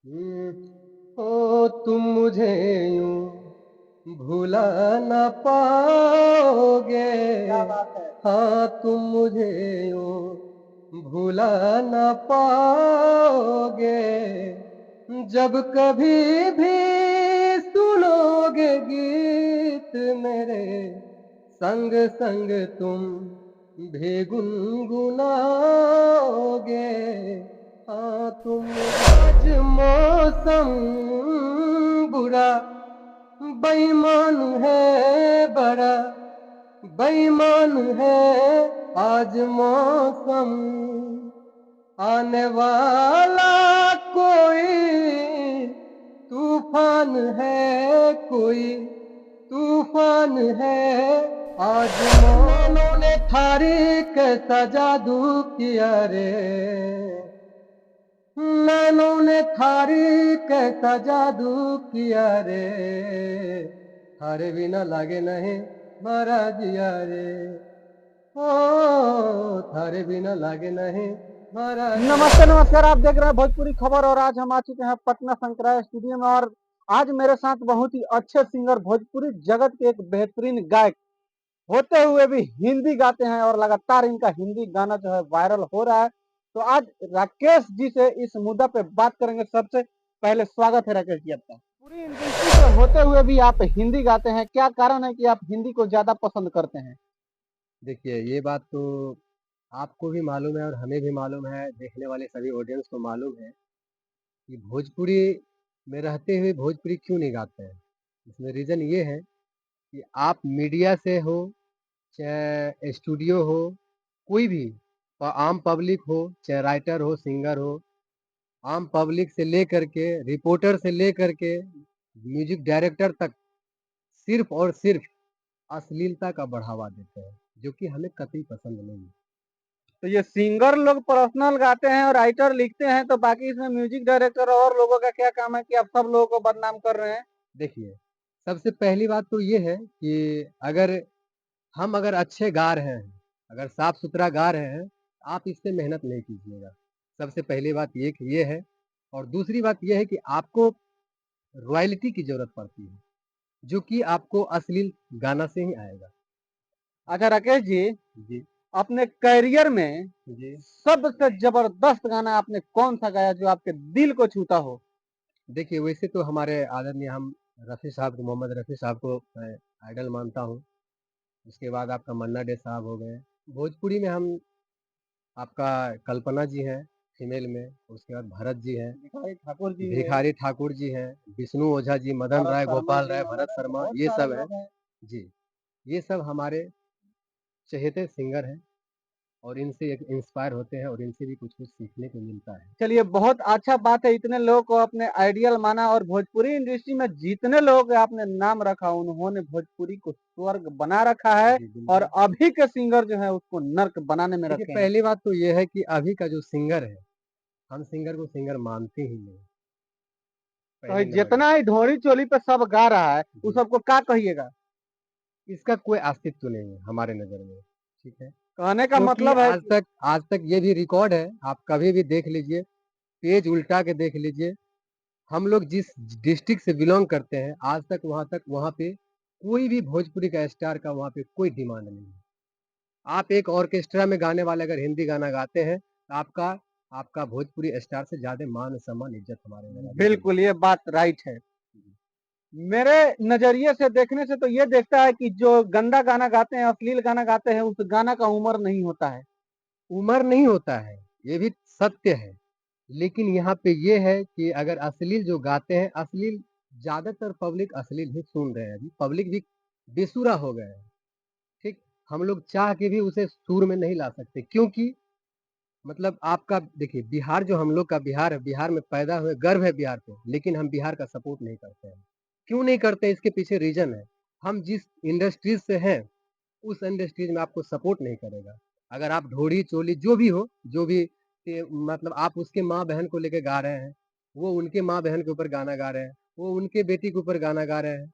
ओ तुम मुझे यूं भुला न पाओगे। क्या बात है। हाँ तुम मुझे यूं भुला न पाओगे। जब कभी भी सुनोगे गीत मेरे, संग संग तुम भी गुनगुनाओगे। हाँ तुम आज मौसम बुरा बेईमान है बड़ा, बेईमान है आज मौसम। आने वाला कोई तूफान है, कोई तूफान है आज। मौनों ने थारी कैसा जादू किया रे, नैनों ने थारी कैसा जादू किया रे। थारे बिना लागे नहीं मारा जिया रे, ओ थारे बिना लागे नहीं मारा जिया। नमस्ते नमस्कार, आप देख रहे हैं भोजपुरी खबर और आज हम आ चुके हैं पटना संक्रांत स्टूडियो में। और आज मेरे साथ बहुत ही अच्छे सिंगर, भोजपुरी जगत के एक बेहतरीन गायक होते हुए भी हिंदी गाते हैं और लगातार इनका हिंदी गाना जो है वायरल हो रहा है। तो आज राकेश जी से इस मुद्दा पे बात करेंगे। सबसे पहले स्वागत है राकेश जी आपका। पूरी इंडस्ट्री से होते हुए भी आप हिंदी गाते हैं, क्या कारण है कि आप हिंदी को ज्यादा पसंद करते हैं? देखिए ये बात तो आपको भी मालूम है और हमें भी मालूम है, देखने वाले सभी ऑडियंस को मालूम है कि भोजपुरी में रहते हुए भोजपुरी क्यों नहीं गाते हैं। इसमें रीज़न ये है कि आप मीडिया से हो, चाहे स्टूडियो हो, कोई भी आम पब्लिक हो, चाहे राइटर हो, सिंगर हो, आम पब्लिक से लेकर के रिपोर्टर से लेकर के म्यूजिक डायरेक्टर तक सिर्फ और सिर्फ अश्लीलता का बढ़ावा देते हैं, जो कि हमें कतई पसंद नहीं है। तो ये सिंगर लोग पर्सनल गाते हैं और राइटर लिखते हैं, तो बाकी इसमें म्यूजिक डायरेक्टर और लोगों का क्या काम है कि आप सब लोगों को बदनाम कर रहे हैं? देखिए, सबसे पहली बात तो ये है कि अगर अच्छे गा रहे हैं, अगर साफ-सुथरा गा रहे हैं, आप इस पे मेहनत नहीं कीजिएगा। सबसे पहली बात ये है और दूसरी बात ये है कि आपको रॉयल्टी की ज़रूरत पड़ती है, जो कि आपको अश्लील गाना से ही आएगा। अच्छा राकेश जी, जी, अपने करियर में जी। सबसे जबरदस्त गाना आपने कौन सा गाया जो आपके दिल को छूता हो? देखिए, वैसे तो हमारे आदरणीय हम रफ़ी साहब को, मोहम्मद रफ़ी साहब को मैं आइडल मानता हूँ। उसके बाद आपका मन्ना डे साहब हो गए। भोजपुरी में हम आपका कल्पना जी हैं, फीमेल में, उसके बाद भरत जी हैं, भिखारी ठाकुर जी है, भिखारी ठाकुर जी हैं, विष्णु ओझा जी, मदन भरत राय, शर्मा गोपाल जी राय, और भरत ऐसे शर्मा, बहुत ये सारे सब हैं। लोग हैं। जी, ये सब हमारे चहेते सिंगर हैं और इनसे एक इंस्पायर होते हैं और इनसे भी कुछ-कुछ सीखने को मिलता है। चलिए, बहुत अच्छा बात है, इतने लोगों को आपने आइडियल माना और भोजपुरी इंडस्ट्री में जितने लोगों का आपने नाम रखा, उन्होंने भोजपुरी को स्वर्ग बना रखा है जी, और बिल्कुल। अभी के सिंगर जो है उसको नर्क बनाने में देखिए, रखे हैं। पहली बात तो ये है कि अभी का जो सिंगर है, हम सिंगर को सिंगर मानते ही नहीं, तो पहले नंबर पे। जितना ही ढोरी चोली पे सब गा रहा है, उस जी, सबको क्या कहिएगा? इसका कोई अस्तित्व नहीं है हमारे नज़र में, ठीक है? कहने का क्योंकि मतलब है कि आज तक ये भी रिकॉर्ड है, आप कभी भी देख लीजिए, पेज उल्टा के देख लीजिए, हम लोग जिस डिस्ट्रिक्ट से बिलॉन्ग करते हैं, आज तक वहाँ पे कोई भी भोजपुरी का स्टार का वहाँ पे कोई डिमांड नहीं है। आप एक ऑर्केस्ट्रा में गाने वाले अगर हिंदी गाना गाते हैं, तो आपका आपका भोजपुरी स्टार से ज़्यादा मान-सम्मान, इज़्ज़त हमारे नज़र में नहीं बिल्कुल ये बात राइट है। है। मेरे नजरिए से देखने से तो ये देखता है कि जो गंदा गाना गाते हैं, अश्लील गाना गाते हैं, उस गाना का उम्र नहीं होता है। उम्र नहीं होता है, ये भी सत्य है। लेकिन यहाँ पे ये है कि अगर अश्लील जो गाते हैं, अश्लील ज़्यादातर पब्लिक अश्लील ही सुन रहे हैं अभी, पब्लिक भी बेसुरा हो गए हैं, ठीक? हम लोग चाह के भी उसे सुर में नहीं ला सकते क्योंकि मतलब आपका देखिए बिहार जो हम लोग का बिहार है, बिहार में पैदा हुए, गर्व है बिहार पे, लेकिन हम बिहार का सपोर्ट नहीं करते हैं। क्यों नहीं करते इसके पीछे रीज़न है, हम जिस इंडस्ट्रीज़ से हैं, उस इंडस्ट्रीज़ में आपको सपोर्ट नहीं करेगा। अगर आप ढोरी-चोली जो भी हो, जो भी मतलब आप उसके माँ-बहन को लेके गा रहे हैं, वो उनके माँ-बहन के ऊपर गाना गा रहे हैं, वो उनके बेटी के ऊपर गाना गा रहे हैं।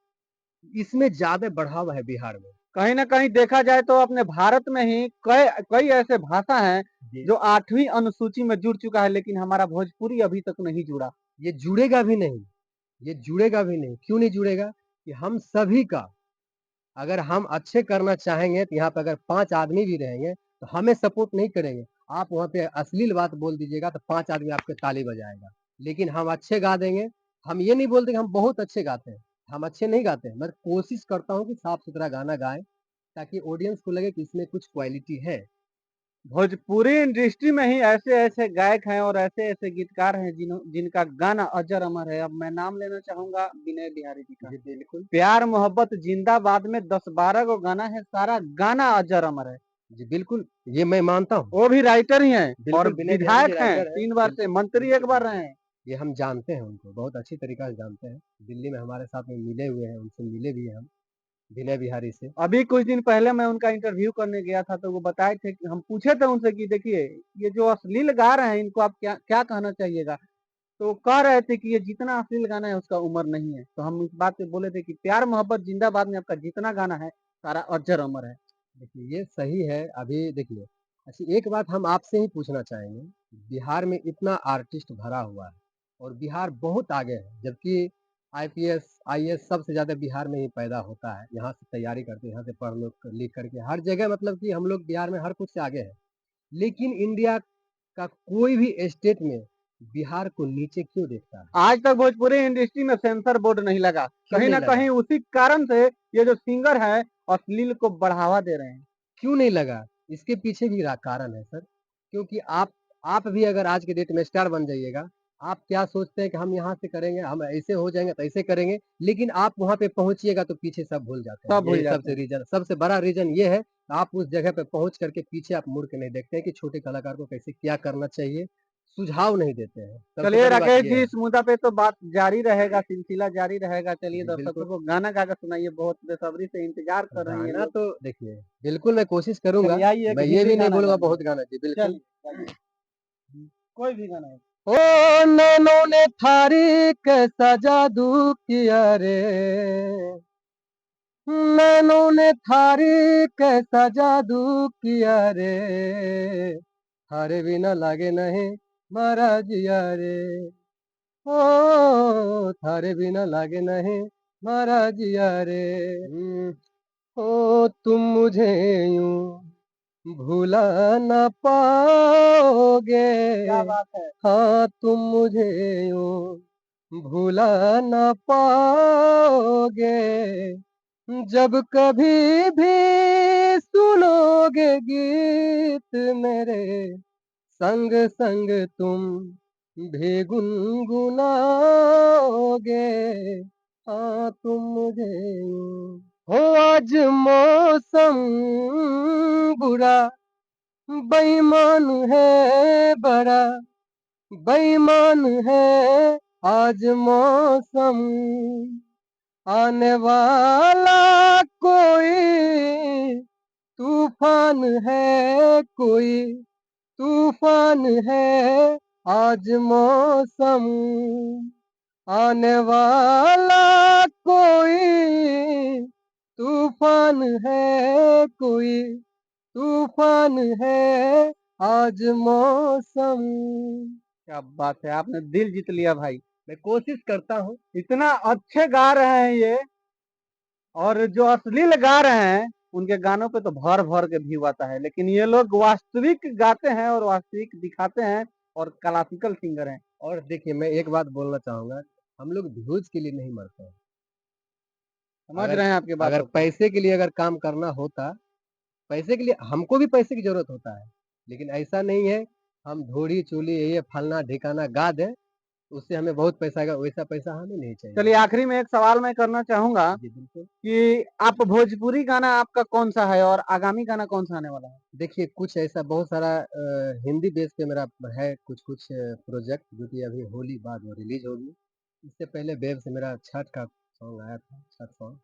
इसमें ज़्यादा बढ़ावा है बिहार में। कहीं न कहीं देखा जाए तो अपने भारत में ही कई कई ऐसे भाषा हैं जी। जो 8वीं अनुसूची में जुड़ चुका है, लेकिन हमारा भोजपुरी अभी तक नहीं जुड़ा। ये जुड़ेगा भी नहीं, ये जुड़ेगा भी नहीं। क्यों नहीं जुड़ेगा? कि हम सभी का अगर हम अच्छे करना चाहेंगे तो यहाँ पे अगर 5 आदमी भी रहेंगे, तो हमें सपोर्ट नहीं करेंगे। आप वहाँ पे अश्लील बात बोल दीजिएगा तो 5 आदमी आपके ताली बजाएगा। लेकिन हम अच्छे गा देंगे, हम ये नहीं बोलते कि हम बहुत अच्छे गाते हैं, हम अच्छे नहीं गाते हैं। मैं कोशिश करता हूँ कि साफ-सुथरा गाना गाएँ, ताकि ऑडियंस को लगे कि इसमें कुछ क्वालिटी है। भोजपुरी इंडस्ट्री में ही ऐसे-ऐसे गायक हैं और ऐसे-ऐसे गीतकार हैं जिनका गाना अजर अमर है। अब मैं नाम लेना चाहूँगा विनय बिहारी जी का। जी, बिल्कुल। प्यार मोहब्बत जिंदाबाद में 10-12 गो गाना है, सारा गाना अजर अमर है। जी, बिल्कुल, ये मैं मानता हूँ। वो भी राइटर ही हैं और बिल्कुल, विनय बिहारी जी विधायक हैं, राइटर हैं। 3 बार से बिल्कुल, मंत्री 1 बिल्कुल, बार बिल्कुल। रहे हैं। ये हम जानते हैं उनको, बहुत अच्छी तरीक़ा से जानते हैं। दिल्ली में हमारे साथ में मिले हुए हैं, उनसे मिले भी हैं हम, विनय बिहारी से। अभी कुछ दिन पहले मैं उनका इंटरव्यू करने गया था तो वो बताए थे कि हम पूछे थे उनसे कि देखिए, ये जो अश्लील गा रहे हैं इनको आप क्या क्या कहना चाहिएगा? तो वो कह रहे थे कि ये जितना अश्लील गाना है उसका उम्र नहीं है। तो हम इस बात पे बोले थे कि प्यार मोहब्बत जिंदाबाद में आपका जितना गाना है, सारा अजर अमर है। देखिए, ये सही है। अभी देखिए, अच्छा एक बात हम आपसे ही पूछना चाहेंगे, बिहार में इतना आर्टिस्ट भरा हुआ है और बिहार बहुत आगे है, जबकि आईपीएस, आईएएस सबसे ज़्यादा बिहार में ही पैदा होता है। यहाँ से तैयारी करके, यहाँ से पढ़ लिख करके हर जगह मतलब कि हम लोग बिहार में हर कुछ से आगे हैं। लेकिन इंडिया का कोई भी स्टेट में बिहार को नीचे क्यों देखता है? आज तक भोजपुरी इंडस्ट्री में सेंसर बोर्ड नहीं लगा। क्यों कहीं नहीं न लगा? कहीं उसी कारण से ये जो सिंगर हैं, अश्लील को बढ़ावा दे रहे हैं। क्यों नहीं लगा? इसके पीछे भी रा कारण है सर, क्योंकि आप भी अगर आज के डेट में स्टार बन जाइएगा, आप क्या सोचते हैं कि हम यहाँ से करेंगे, हम ऐसे हो जाएँगे तो ऐसे करेंगे, लेकिन आप वहाँ पे पहुँचिएगा तो पीछे सब भूल जाते हैं। सब भूल यही जाते हैं। सबसे बड़ा रीज़न ये है, आप उस जगह पे पहुँच कर के पीछे आप मुड़ के नहीं देखते हैं कि छोटे कलाकार को कैसे क्या करना चाहिए, सुझाव नहीं देते हैं। सबसे चलिए बड़ी बात राकेश ये जी, है। इस मुद्दा पे तो बात जारी रहेगा, सिलसिला जारी रहेगा। चलिए जी, दर्शकों बिल्कुल। को गाना गा के सुनाइए, बहुत बेसब्री से इंतज़ार कर रहे हैं ये गाना लोग। तो देखिए, बिल्कुल मैं कोशिश चलिए करूँगा, आइए एक मैं ये हिंदी भी नहीं गाना बोलूँगा गाइए। बहुत गाना जी, बिल्कुल। चलिए, गाइए। कोई भी गाना है। ओ नैनों ने थारी कैसा जादू किया रे, नैनों ने थारी कैसा जादू किया रे, थारे बिना लागे नहीं मारा जिया रे, ओ थारे बिना लागे नहीं मारा जिया रे। ओ तुम मुझे यूं भूला न पाओगे, क्या बात है! हाँ तुम मुझे यूं भूला न पाओगे, जब कभी भी सुनोगे गीत मेरे, संग संग तुम भी गुनगुनाओगे, हाँ तुम मुझे यूं। हो आज मौसम बुरा बेईमान है बड़ा, बेईमान है आज मौसम, आने वाला कोई तूफान है, कोई तूफान है आज मौसम, आने वाला कोई तूफान है, कोई तूफान है आज मौसम। क्या बात है! आपने दिल जीत लिया भाई। मैं कोशिश करता हूँ। इतना अच्छे गा रहे हैं ये और जो अश्लील गा रहे हैं, उनके गानों पे तो भर-भर के व्यू आता है। लेकिन ये लोग वास्तविक गाते हैं और वास्तविक दिखाते हैं और क्लासिकल सिंगर हैं। और देखिए मैं एक बात बोलना चाहूँगा, हम लोग व्यूज़ के लिए नहीं मरते हैं। समझ अगर रहे हैं आपकी अगर बातों को। पैसे के लिए अगर काम करना होता, पैसे के लिए हमको भी पैसे की ज़रूरत होता है, लेकिन ऐसा नहीं है हम धूड़ी-चूली ये फलना-ढिकाना गा दें, उससे हमें बहुत पैसा आएगा, वैसा पैसा हमें नहीं चाहिए। चलिए आखिरी में एक सवाल मैं करना चाहूँगा जी, बिल्कुल। कि आप भोजपुरी गाना आपका कौन-सा है और आगामी गाना कौन-सा आने वाला है? देखिए कुछ ऐसा बहुत सारा हिंदी बेस पे मेरा है कुछ-कुछ प्रोजेक्ट जो कि अभी होली बाद में रिलीज़ होगी। इससे पहले वेव से मेरा छठ का सॉन्ग आया था, छठ सॉन्ग।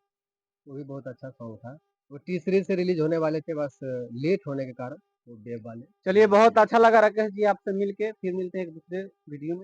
वो भी बहुत अच्छा सॉन्ग था। वो टी सीरीज़ से रिलीज़ होने वाले थे बस लेट होने के कारण वो वेव वाले चलिए रिलीज़ बहुत किए। अच्छा लगा राकेश जी आपसे मिलके, फिर मिलते हैं एक दूसरे वीडियो में।